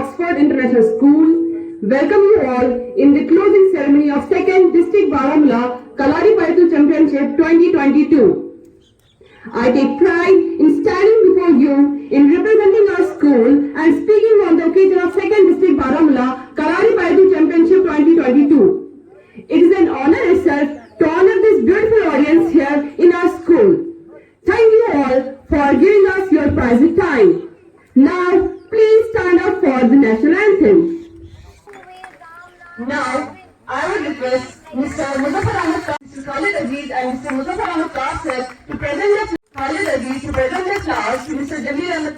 Oxford International School welcome you all in the closing ceremony of 2nd District Baramulla Kalari Payattu Championship 2022. I take pride in standing before you in representing our school and speaking on the occasion of 2nd District Baramulla Kalari Payattu Championship 2022. It is an honor itself to honor this beautiful audience here in our school. Thank you all for giving us your precious time. Now, please stand up for the national anthem. Now, I would request Mr. Muzaffar Ahmed, Mr. Khalid Aziz and Mr. Muzaffar Ahmed class head to present the Khalid Aziz to present the class to Mr. Jamil Ahmed.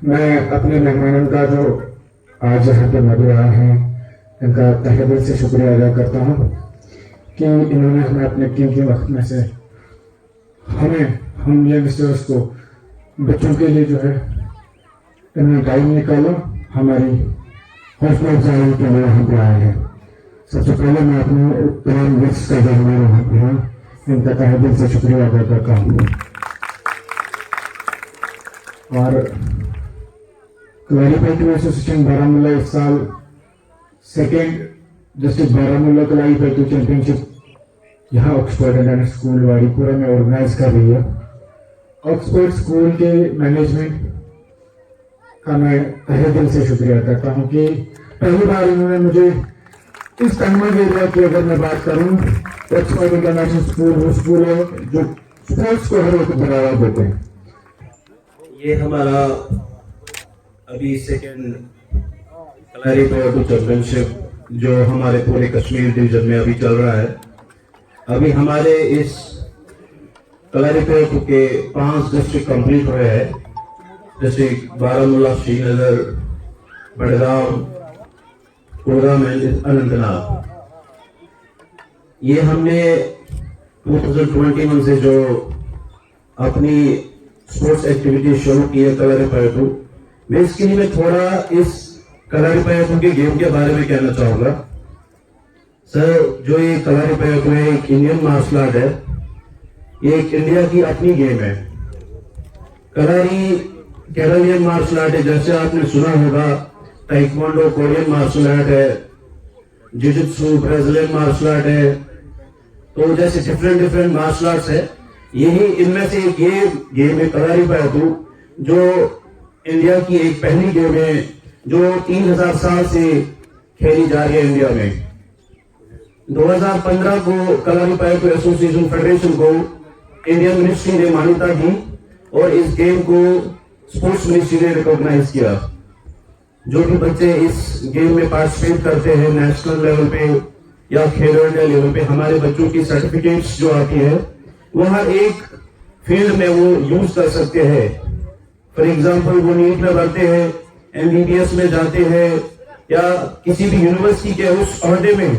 میں اپنے مہمانوں کا جو آج یہاں پہ موجود ہیں ان کا تہہ دل سے شکریہ ادا کرتا ہوں کہ انہوں نے ہمیں اپنے قیمتی وقت میں سے ہم ینگسٹرس کو بچوں کے لیے جو ہے انہوں نے ٹائم نکالا ہماری حوصلہ افزائی کے لیے یہاں پہ آئے ہیں. سب سے پہلے میں اپنے تمام گیسٹ کا جو ہمارے وہاں پہ ہیں ان کا تہہ دل سے شکریہ ادا کرتا ہوں. اور کلاری پیٹو ایسوسیشن بارہمولہ اس سال 2nd district Baramulla Kalari پیٹو champion شپ یہاں آکسفورڈ انٹرنیشنل اسکول واڑی پورہ میں آرگنائز کر رہی ہے. آکسفورڈ اسکول کے مینجمنٹ کا میں تہہ دل سے شکریہ کرتا ہوں کہ پہلی بار انہوں نے مجھے اس تنمہ دے دیا کہ اگر میں بات کروں تو آکسفورڈ انٹرنیشنل اسکول وہ اسکول ہے جو اسپورٹس کو ہر وقت بڑھاوا دیتے ہیں. یہ ہمارا ابھی 2nd کلاری پیٹو چیمپئن شپ جو ہمارے پورے کشمیر ڈویژن میں ابھی چل رہا ہے. ابھی ہمارے اس کلاری پیٹو کے 5 ڈسٹرکٹ کمپلیٹ ہوئے ہیں. District Baramulla, Srinagar, Budgam, Kulgam and Anantnag. یہ ہم نے 2021 سے جو اپنی اسپورٹس ایکٹیویٹی شروع کی ہے کلاری پیٹو. میں اس کے لیے میں تھوڑا اس کلاری پیٹو کے گیم کے بارے میں کہنا چاہوں گا. سر، جو یہ کلاری پیٹو ہے ایک انڈین مارشل آرٹ ہے. یہ ایک انڈیا کی اپنی گیم ہے. کلاری کیرالین مارشل آرٹ ہے. جیسے آپ نے سنا ہوگا ٹائیکوانڈو کورین مارشل آرٹ ہے، جوجتسو برازیلین مارشل آرٹ ہے. تو جیسے ڈفرینٹ مارشل آرٹس ہے. یہی ان میں سے ایک گیم ہے کلاری پیٹو جو انڈیا کی ایک پہلی گیم ہے जो 3000 साल से खेली जा रही है इंडिया में। 2015 को कलारीपयट्टू एसोसिएशन फेडरेशन को इंडियन मिनिस्ट्री ने मान्यता दी और इस गेम को स्पोर्ट्स मिनिस्ट्री ने रिकॉग्नाइज किया। जो भी बच्चे इस गेम में पार्टिसिपेट करते हैं नेशनल लेवल पे या खेलो इंडिया लेवल पे, हमारे बच्चों की सर्टिफिकेट्स जो आती है वो हर एक फील्ड में वो यूज कर सकते हैं। फॉर एग्जाम्पल वो नीट में बढ़ते हैं, एमबीबीएस में जाते हैं या किसी भी यूनिवर्सिटी के उस ओहदे में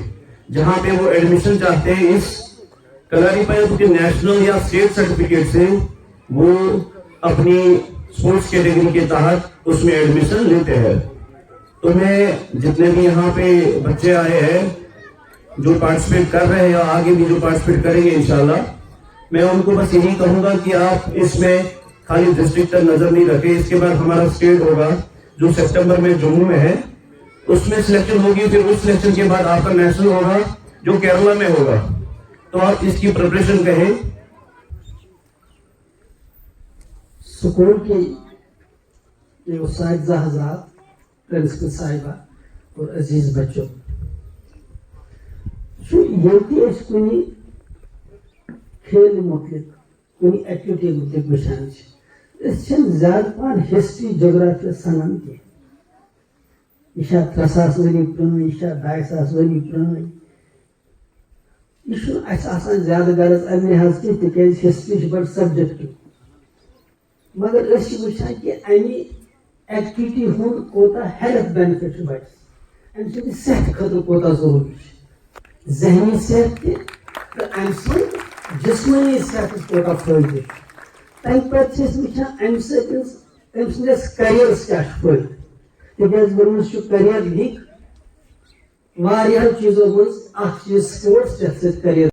जहां पे वो एडमिशन चाहते हैं, इस कलारीपयट्टू के नेशनल या स्टेट सर्टिफिकेट से वो अपनी स्पोर्ट्स कैटेगरी के तहत उसमें एडमिशन लेते हैं। तो मैं जितने भी यहाँ पे बच्चे आए हैं जो पार्टिसिपेट कर रहे हैं या आगे भी जो पार्टिसिपेट करेंगे इंशाल्लाह, मैं उनको बस यही कहूंगा कि आप इसमें खाली डिस्ट्रिक्ट तक नजर नहीं रखें। इसके बाद हमारा स्टेट होगा जो सितंबर में जम्मू में है, उसमें सिलेक्शन होगी, फिर उस सिलेक्शन के बाद आपका नेशनल होगा जो केरला में होगा। तो आप इसकी प्रिपरेशन करें। स्कूल की उस्ताद हजरात, प्रिंसिपल साहिबा और अजीज बच्चों, कुनी खेल मुतलिक कुनी एक्टिविटी मुतलिक वुचान ज्यादा पान हिस्ट्री जोग्राफी सनान की यह 3,000 वरी पुरान, यह 2,500 वरी पुरान, यह ज्यादा गरज अमे हज की तिकाज हिस्ट्री बड़ सब्जेक्टिव, मगर वुचान कि अमे एक्टिविटी हूं कोता हेल्थ बेनिफिट बच्चस, अम सेहत खतर कोता जरूरी, जहनी सेहत तो अम जिस्मानी सेहत कोता फायदे, तम पे वुचान अम सस करियरस क्या फायदे, तिकाज वनस करियर लीक वारियाह चीजों मज चीज स्पोर्ट्स जैसे करियर।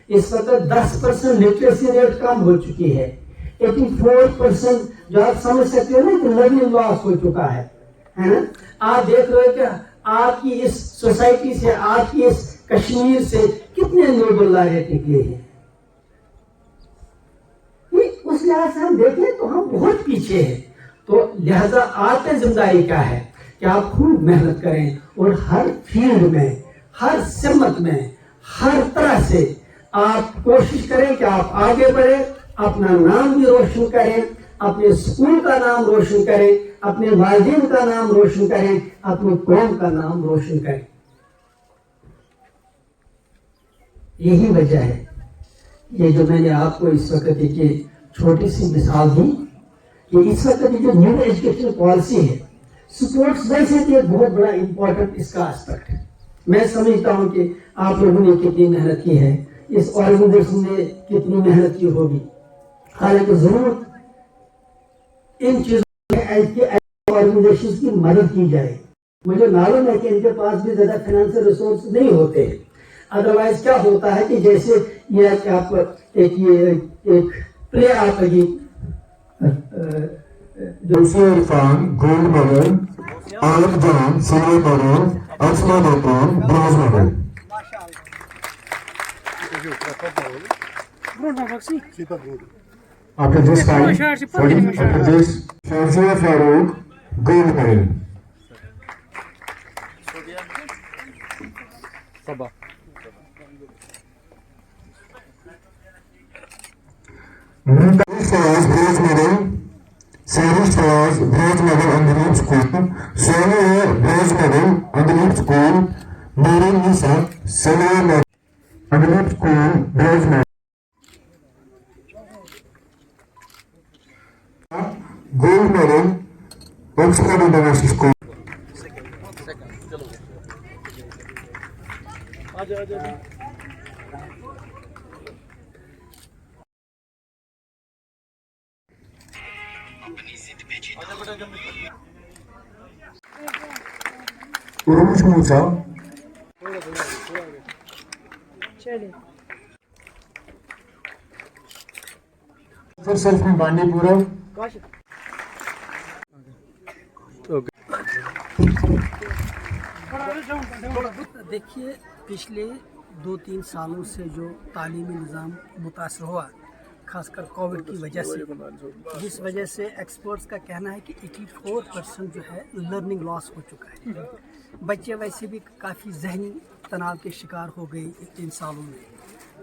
इस वक्त 10% लिटरेसी रेट कम हो चुकी है, 84% जो आप समझ सकते हो ना कि लर्निंग लॉस हो चुका है ना। आप देख रहे हो कि आपकी इस सोसाइटी से, आपकी इस कश्मीर से कितने नोबल लॉरेट निकले हैं। उस लिहाज से हम देखें तो हम बहुत पीछे हैं। तो लिहाजा आप पे जिम्मेदारी क्या है कि आप खूब मेहनत करें और हर फील्ड में, हर सिमत में, हर तरह से आप कोशिश करें कि आप आगे बढ़े, अपना नाम भी रोशन करें, अपने स्कूल का नाम रोशन करें, अपने वालिदैन का नाम रोशन करें, अपनी कौम का नाम रोशन करें। यही वजह है ये जो मैंने आपको इस वक्त एक छोटी सी मिसाल दी कि इस वक्त जो न्यू एजुकेशन पॉलिसी है, स्पोर्ट्स वैसे तो एक बहुत बड़ा इंपॉर्टेंट इसका एस्पेक्ट है। मैं समझता हूं कि आप लोगों ने कितनी मेहनत की है, इस ऑर्गेनाइजेशन ने कितनी मेहनत की होगी। हालांकि जरूरत इन चीजों में ऑर्गेनाइजेशन की मदद की जाए। मुझे मालूम है कि इनके पास भी ज्यादा फाइनेंशियल रिसोर्स नहीं होते हैं। अदरवाइज क्या होता है कि जैसे ये आप एक प्ले आप Irfan, gold medal, Alif Jan, silver medal, Asma Nathan, bronze medal. After this time, after this, Shazia Farooq, gold medal. Muntazi Fawaz, bronze medal. Sarish Fawaz, bronze medal on the Leap School. Sonia, bronze medal on the Leap School. Nurul Nisa, silver medal on the Leap School, bronze medal. Gold medal, Oxford International School. Urush Musa. Herself from Bandipura. देखिए, पिछले 2-3 सालों से जो तालीमी निज़ाम मुतासर हुआ, खासकर Covid की वजह से, जिस वजह से एक्सपर्ट्स का कहना है कि 84% जो है लर्निंग लॉस हो चुका है। बच्चे वैसे भी काफ़ी जहनी तनाव के शिकार हो गए इन सालों में,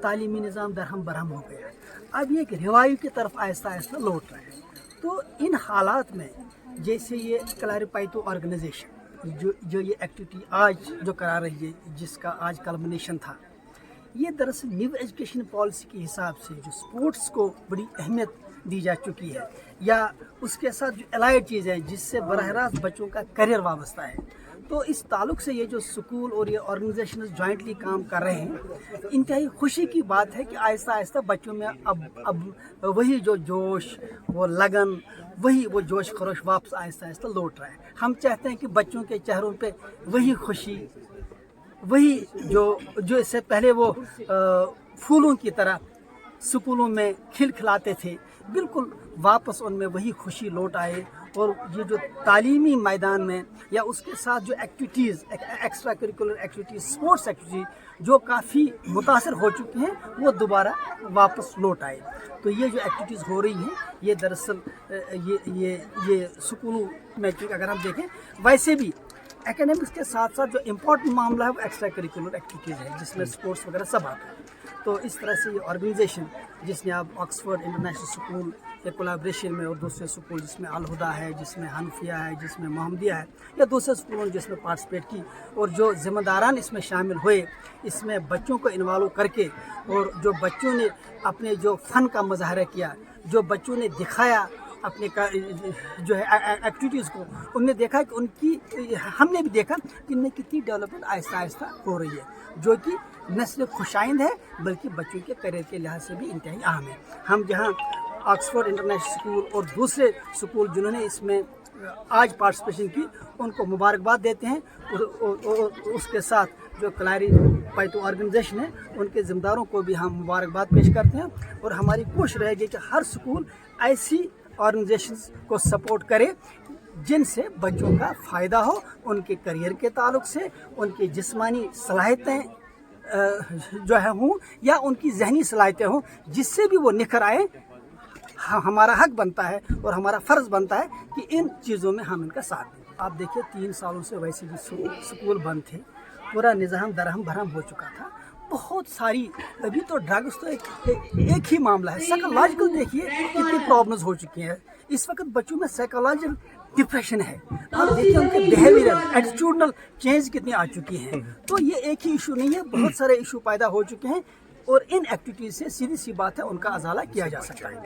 तालीमी निज़ाम दरहम बरहम हो गया। अब ये एक रिवाइव की तरफ आहिस्ता आहिस्ता लौट रहा है। तो इन हालात में जैसे ये कलारी पैतू ऑर्गेनाइजेशन जो ये एक्टिविटी आज जो करा रही है, जिसका आज कल्मिनेशन था, ये दरअसल न्यू एजुकेशन पॉलिसी के हिसाब से जो स्पोर्ट्स को बड़ी अहमियत दी जा चुकी है, या उसके साथ जो अलाइड चीज़ें हैं जिससे बरह रास्त बच्चों का करियर वाबस्ता है, तो इस ताल्लुक से ये जो स्कूल और ये ऑर्गेनाइजेशन जॉइंटली काम कर रहे हैं, इंतहाई खुशी की बात है कि आहिस्ता आहिस्ता बच्चों में अब वही जो जोश, वो लगन, वही वो जोश खरोश वापस आहिस्ता आहिस्ता लौट रहा है। हम चाहते हैं कि बच्चों के चेहरों पे वही खुशी, वही जो इससे पहले वो फूलों की तरह स्कूलों में खिलखिलाते थे, बिल्कुल वापस उनमें वही खुशी लौट आए। और ये जो तालीमी मैदान में या उसके साथ जो activities, extra curricular activities, sports activity जो काफ़ी मुतासर हो चुकी हैं, वो दोबारा वापस लौट आए। तो ये जो एक्टिविटीज़ हो रही हैं, ये दरअसल ये स्कूलों में, अगर हम देखें वैसे भी एकेडमिक्स के साथ साथ जो इम्पोर्टेंट मामला है वो एक्स्ट्रा करिकुलर एक्टिविटीज़ है, जिसमें स्पोर्ट्स वगैरह सब आता है। तो इस तरह से ये ऑर्गेनाइजेशन, जिसने आप ऑक्सफोर्ड इंटरनेशनल स्कूल के कोलैबोरेशन में और दूसरे स्कूल जिसमें अल हुदा है, जिसमें हनफिया है, जिसमें मोहम्मदिया है, या दूसरे स्कूलों ने जिसमें पार्टिसिपेट की, और जो ज़िम्मेदारान इसमें शामिल हुए, इसमें बच्चों को इन्वॉल्व करके, और जो बच्चों ने अपने जो फ़न का मुजाहरा किया, जो बच्चों ने दिखाया अपने का जो है एक्टिविटीज़ को, उनने देखा कि हमने भी देखा कि इनमें कितनी डेवलपमेंट आहिस्ता आहिस्ता हो रही है, जो कि न सिर्फ खुशाइंद है बल्कि बच्चों के करियर के लिहाज से भी इंतहाई अहम है। हम जहाँ ऑक्सफोर्ड इंटरनेशनल स्कूल और दूसरे स्कूल जिन्होंने इसमें आज पार्टिसिपेशन की, उनको मुबारकबाद देते हैं, और उसके साथ जो कलारी पैतू ऑर्गेनाइजेशन है, उनके ज़िम्मेदारों को भी हम मुबारकबाद पेश करते हैं। और हमारी कोशिश रहेगी कि हर स्कूल ऐसी ऑर्गेनाइजेशंस को सपोर्ट करे जिनसे बच्चों का फ़ायदा हो, उनके करियर के ताल्लुक से, उनकी जिस्मानी सलाहियतें जो है हों, या उनकी जहनी सलाहियतें हों, जिससे भी वो निखर आए। हमारा हक बनता है और हमारा फ़र्ज़ बनता है कि इन चीज़ों में हम इनका साथ दें। आप देखिए 3 सालों से वैसे भी स्कूल बंद थे, पूरा निज़ाम दरहम भरहम हो चुका था। बहुत सारी, अभी तो ड्रग्स तो एक ही मामला है, साइकोलॉजिकल देखिए कितनी प्रॉब्लम्स हो चुकी हैं। इस वक्त बच्चों में साइकोलॉजिकल डिप्रेशन है, आप देखिए उनके बिहेवियरल एटीट्यूडनल चेंज कितनी आ चुकी हैं। तो ये एक ही इशू नहीं है, बहुत सारे इशू पैदा हो चुके हैं, और इन एक्टिविटीज़ से सीधी सी बात है उनका अजाला किया जा सकता है।